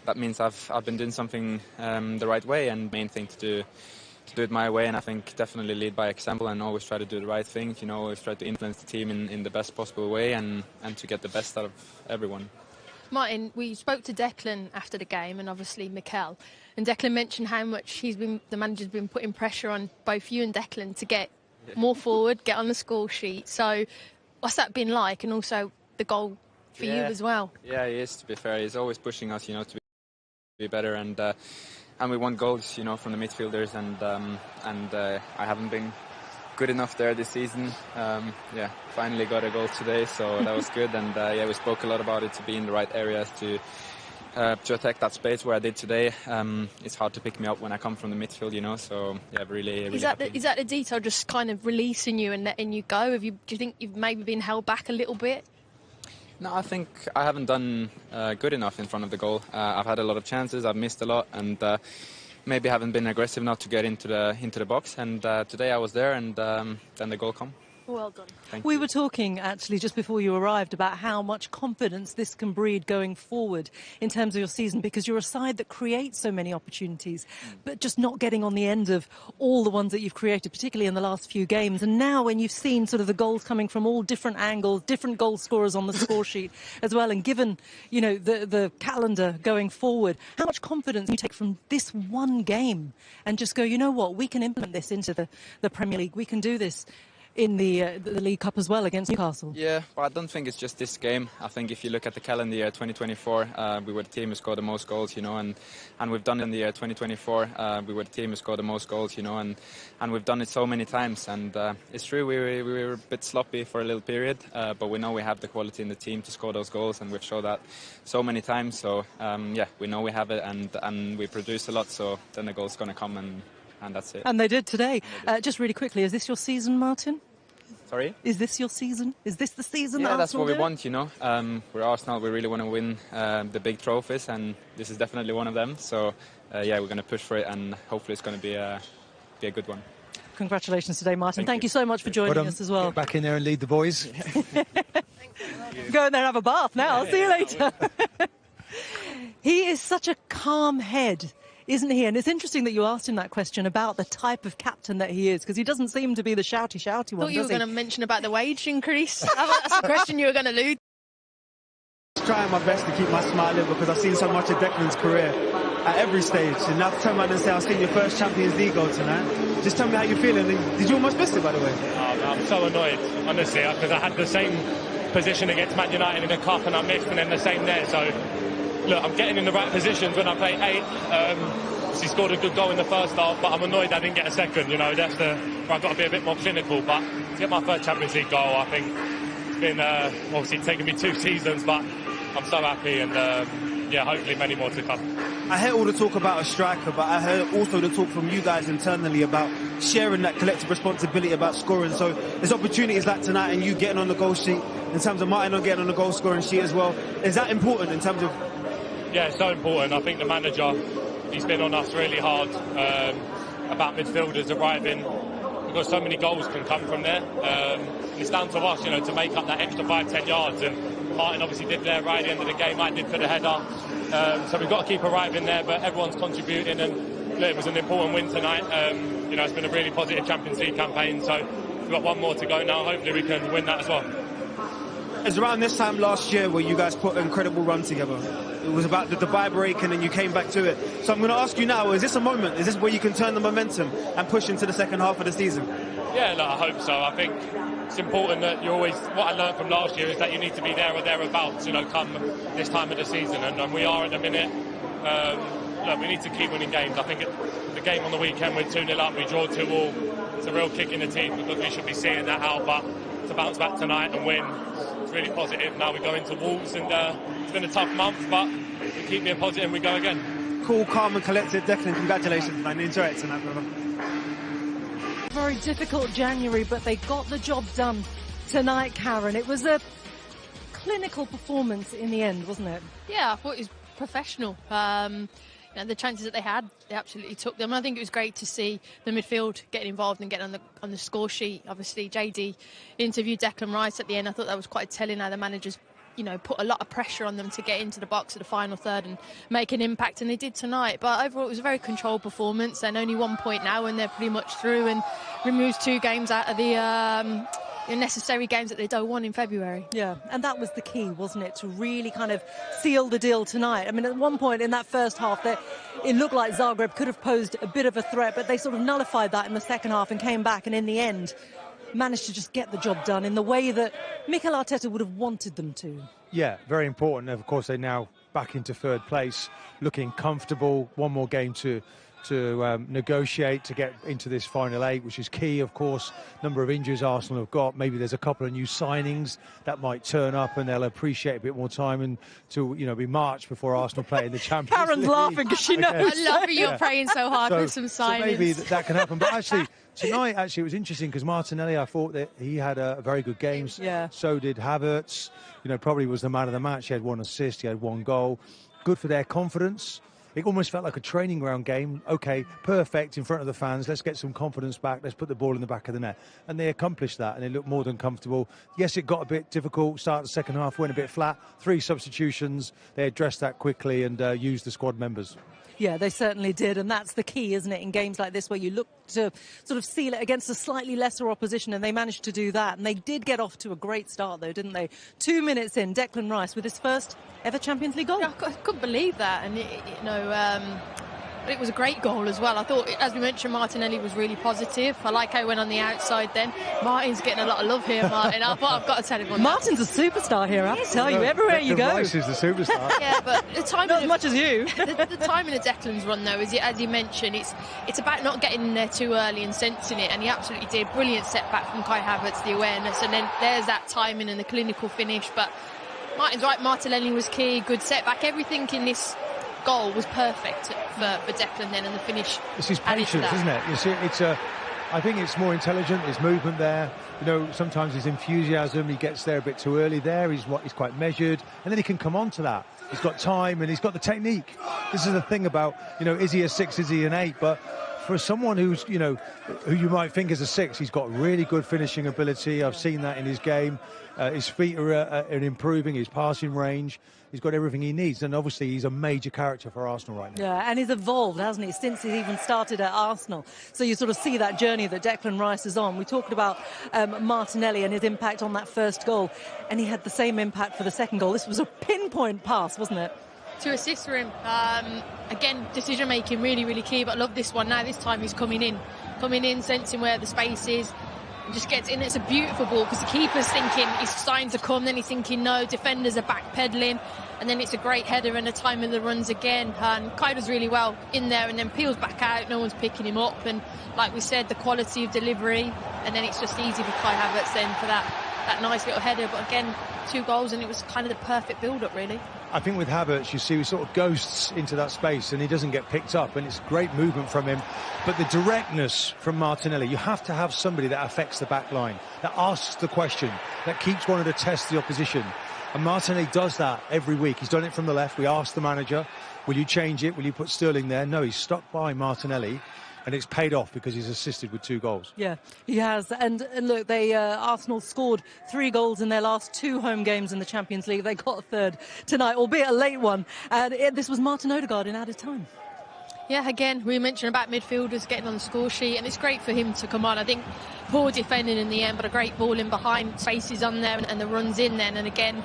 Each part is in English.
that means I've been doing something the right way, and main thing to do it my way. And I think definitely lead by example and always try to do the right thing. You know, always try to influence the team in the best possible way and to get the best out of everyone. Martin, we spoke to Declan after the game and obviously Mikel, and Declan mentioned how much the manager's been putting pressure on both you and Declan to get more forward, get on the score sheet. So what's that been like, and also the goal for you as well? Yeah, he is, to be fair. He's always pushing us, you know, to be better, and we want goals, you know, from the midfielders, and I haven't been good enough there this season. Finally got a goal today, so that was good. And we spoke a lot about it, to be in the right areas to attack that space where I did today. It's hard to pick me up when I come from the midfield, you know. So yeah, really. Is that the detail just kind of releasing you and letting you go? Do you think you've maybe been held back a little bit? No, I think I haven't done good enough in front of the goal. I've had a lot of chances, I've missed a lot, and maybe haven't been aggressive enough to get into the box. And today I was there, and then the goal come. Well done. We were talking actually just before you arrived about how much confidence this can breed going forward in terms of your season, because you're a side that creates so many opportunities, but just not getting on the end of all the ones that you've created, particularly in the last few games. And now when you've seen sort of the goals coming from all different angles, different goal scorers on the score sheet as well, and given, you know, the calendar going forward, how much confidence do you take from this one game and just go, you know what, we can implement this into the Premier League, we can do this in the League Cup as well against Newcastle? Yeah, but I don't think it's just this game. I think if you look at the calendar year 2024, we were the team who scored the most goals, you know, and we've done it in the year 2024. We were the team who scored the most goals, you know, and we've done it so many times. And it's true, we were a bit sloppy for a little period, but we know we have the quality in the team to score those goals, and we've shown that so many times. So we know we have it, and we produce a lot. So then the goal's going to come, and that's it. And they did today. Just really quickly, is this your season, Martin? Sorry? Is this your season? Is this the season? Yeah, that that's what we do? want, you know. We're Arsenal, we really want to win the big trophies, and this is definitely one of them. So, we're going to push for it, and hopefully it's going to be a good one. Congratulations today, Martin. Thank you so much for joining us as well. Get back in there and lead the boys. Go in there and have a bath now. See you later. He is such a calm head, isn't he? And it's interesting that you asked him that question about the type of captain that he is, because he doesn't seem to be the shouty one. I thought you were going to mention about the wage increase. That's the question you were going to lose. Trying my best to keep my smile in, because I've seen so much of Declan's career at every stage. And now to turn around and say, I've seen your first Champions League goal tonight. Just tell me how you're feeling. Did you almost miss it, by the way? I'm so annoyed, honestly, because I had the same position against Man United in the Cup and I missed, and then the same there. So, look, I'm getting in the right positions when I play 8. She scored a good goal in the first half, but I'm annoyed I didn't get a second. You know, that's where I've got to be a bit more clinical. But to get my first Champions League goal, I think it's been obviously taken me 2 seasons, but I'm so happy, and hopefully many more to come. I hear all the talk about a striker, but I heard also the talk from you guys internally about sharing that collective responsibility about scoring. So there's opportunities like tonight and you getting on the goal sheet, in terms of Martin getting on the goal scoring sheet as well. Is that important in terms of... Yeah, it's so important. I think the manager, he's been on us really hard about midfielders arriving, because so many goals can come from there. It's down to us, you know, to make up that extra 5-10 yards. And Martin obviously did there right at the end of the game. I did for the header. So we've got to keep arriving there, but everyone's contributing, and look, it was an important win tonight. You know, it's been a really positive Champions League campaign, so we've got one more to go now. Hopefully we can win that as well. It was around this time last year where you guys put an incredible run together. It was about the Dubai break, and then you came back to it. So I'm going to ask you now, is this a moment? Is this where you can turn the momentum and push into the second half of the season? Yeah, no, I hope so. I think it's important that you always... What I learned from last year is that you need to be there or thereabouts, you know, come this time of the season. And we are at the minute. Look, we need to keep winning games. I think the game on the weekend, we're 2-0 up, we draw 2-2. It's a real kick in the teeth, because we should be seeing that out. But to bounce back tonight and win, it's really positive. Now we go into Wolves, and it's been a tough month, but we keep being positive and we go again. Cool, calm and collected. Declan, congratulations, man. Enjoy it tonight, brother. Very difficult January, but they got the job done tonight, Karen. It was a clinical performance in the end, wasn't it? Yeah, I thought it was professional. You know, the chances that they had, they absolutely took them. I think it was great to see the midfield getting involved and getting on the score sheet. Obviously, JD interviewed Declan Rice at the end. I thought that was quite telling how the manager's you know, put a lot of pressure on them to get into the box at the final third and make an impact, and they did tonight. But overall, it was a very controlled performance, and only 1 point now, and they're pretty much through, and removes 2 games out of the necessary games that they don't want in February. Yeah, and that was the key, wasn't it, to really kind of seal the deal tonight. I mean, at one point in that first half, it looked like Zagreb could have posed a bit of a threat, but they sort of nullified that in the second half and came back, and in the end managed to just get the job done in the way that Mikel Arteta would have wanted them to. Yeah, very important. Of course, they're now back into third place, looking comfortable. One more game to negotiate to get into this final 8, which is key, of course. Number of injuries Arsenal have got. Maybe there's a couple of new signings that might turn up, and they'll appreciate a bit more time and to, you know, be March before Arsenal play in the Champions League. Karen's laughing because she knows. I love it. You're praying so hard for some signings. So maybe that can happen. But actually, tonight, it was interesting because Martinelli, I thought that he had a very good game. Yeah. So did Havertz. You know, probably was the man of the match. He had 1 assist, he had 1 goal. Good for their confidence. It almost felt like a training ground game. OK, perfect in front of the fans. Let's get some confidence back. Let's put the ball in the back of the net. And they accomplished that, and they looked more than comfortable. Yes, it got a bit difficult. Start the second half, went a bit flat. 3 substitutions. They addressed that quickly and used the squad members. Yeah, they certainly did, and that's the key, isn't it, in games like this where you look to sort of seal it against a slightly lesser opposition, and they managed to do that. And they did get off to a great start, though, didn't they? 2 minutes in, Declan Rice with his first ever Champions League goal. Yeah, I couldn't believe that, and it was a great goal as well. I thought, as we mentioned, Martinelli was really positive. I like how he went on the outside then. Martin's getting a lot of love here, Martin. I've got to tell everyone. Martin's a superstar here, I have to tell you, everywhere you go. Rice is the superstar. Yeah, but the timing Not as much as you. the timing of Declan's run, though, is, as you mentioned, it's about not getting in there too early and sensing it, and he absolutely did. Brilliant setback from Kai Havertz, the awareness, and then there's that timing and the clinical finish. But Martin's right, Martinelli was key, good setback. Everything in this goal was perfect for Declan then, and the finish. It's his patience, isn't it? You see, I think it's more intelligent. His movement there. You know, sometimes his enthusiasm. He gets there a bit too early. There, he's quite measured, and then he can come on to that. He's got time and he's got the technique. This is the thing about, you know, is he a 6? Is he an 8? But for someone who's, you know, who you might think is a 6, he's got really good finishing ability. I've seen that in his game. His feet are improving. His passing range. He's got everything he needs, and obviously he's a major character for Arsenal right now. Yeah, and he's evolved, hasn't he, since he's even started at Arsenal. So you sort of see that journey that Declan Rice is on. We talked about Martinelli and his impact on that first goal, and he had the same impact for the second goal. This was a pinpoint pass, wasn't it? 2 assists for him. Again, decision making really, really key. But I love this one now. This time he's coming in, sensing where the space is. Just gets in. It's a beautiful ball because the keeper's thinking he's starting to come, then he's thinking no, defenders are backpedaling, and then it's a great header and a time of the runs again. And Kai does really well in there and then peels back out, no one's picking him up, and like we said, the quality of delivery, and then it's just easy for Kai Havertz then for that nice little header. But again, 2 goals, and it was kind of the perfect build-up, really. I think with Havertz, you see, he sort of ghosts into that space and he doesn't get picked up, and it's great movement from him. But the directness from Martinelli, you have to have somebody that affects the back line, that asks the question, that keeps wanting to test the opposition. And Martinelli does that every week. He's done it from the left. We asked the manager, will you change it? Will you put Sterling there? No, he's stuck by Martinelli. And it's paid off because he's assisted with 2 goals. Yeah, he has. And look, Arsenal scored 3 goals in their last 2 home games in the Champions League. They got a third tonight, albeit a late one. And this was Martin Odegaard in added time. Yeah, again, we mentioned about midfielders getting on the score sheet, and it's great for him to come on. I think poor defending in the end, but a great ball in behind, spaces on there, and the runs in then. And again,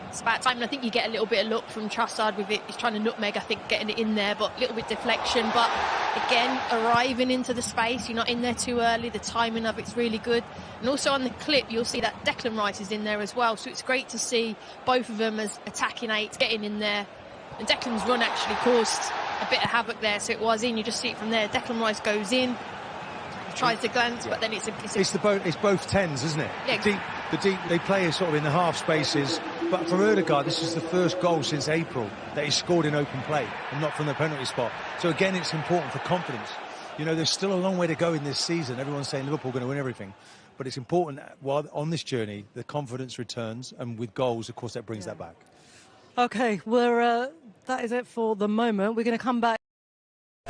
it's about time, and I think you get a little bit of luck from Trossard with it. He's trying to nutmeg, I think, getting it in there, but a little bit deflection. But again, arriving into the space, you're not in there too early. The timing of it's really good. And also on the clip, you'll see that Declan Rice is in there as well. So it's great to see both of them as attacking 8s getting in there. And Declan's run actually caused a bit of havoc there, so it was in. You just see it from there. Declan Rice goes in, tries to glance, but then it's both 10s, isn't it? Yeah. The deep they play sort of in the half spaces. But for Odegaard, this is the first goal since April that he scored in open play and not from the penalty spot. So again, it's important for confidence. You know, there's still a long way to go in this season. Everyone's saying Liverpool are going to win everything. But it's important that while on this journey, the confidence returns, and with goals, of course, that brings that back. OK, that is it for the moment. We're going to come back.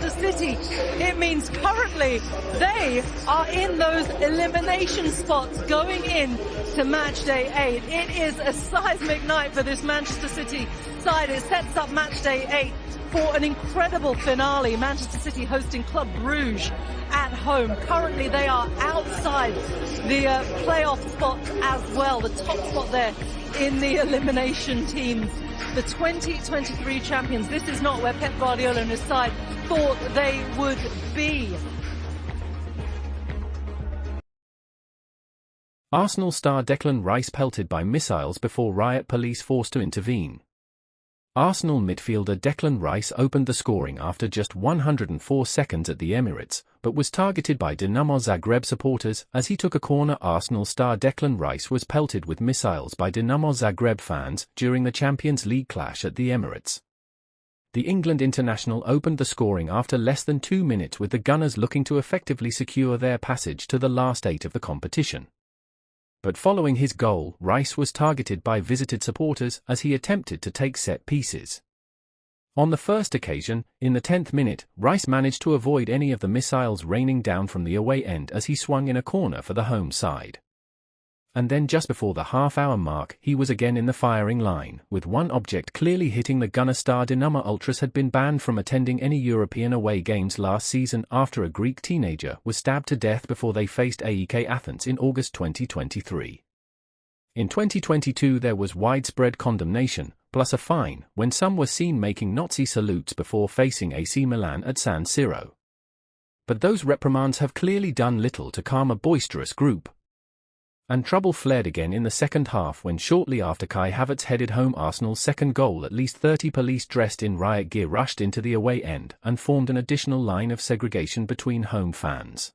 Just City. It means currently they are in those elimination spots going in to match day 8. It is a seismic night for this Manchester City side. It sets up match day 8 for an incredible finale. Manchester City hosting Club Brugge at home. Currently they are outside the playoff spot as well, the top spot there in the elimination teams. The 2023 champions. This is not where Pep Guardiola and his side thought they would be. Arsenal star Declan Rice pelted by missiles before riot police forced to intervene. Arsenal midfielder Declan Rice opened the scoring after just 104 seconds at the Emirates, but was targeted by Dinamo Zagreb supporters as he took a corner. Arsenal star Declan Rice was pelted with missiles by Dinamo Zagreb fans during the Champions League clash at the Emirates. The England international opened the scoring after less than 2 minutes, with the Gunners looking to effectively secure their passage to the last 8 of the competition. But following his goal, Rice was targeted by visited supporters as he attempted to take set pieces. On the first occasion, in the 10th minute, Rice managed to avoid any of the missiles raining down from the away end as he swung in a corner for the home side. And then just before the half-hour mark, he was again in the firing line, with one object clearly hitting the Gunner. Star Dinamo Ultras had been banned from attending any European away games last season after a Greek teenager was stabbed to death before they faced AEK Athens in August 2023. In 2022 there was widespread condemnation, plus a fine, when some were seen making Nazi salutes before facing AC Milan at San Siro. But those reprimands have clearly done little to calm a boisterous group. And trouble flared again in the second half when, shortly after Kai Havertz headed home Arsenal's second goal, at least 30 police dressed in riot gear rushed into the away end and formed an additional line of segregation between home fans.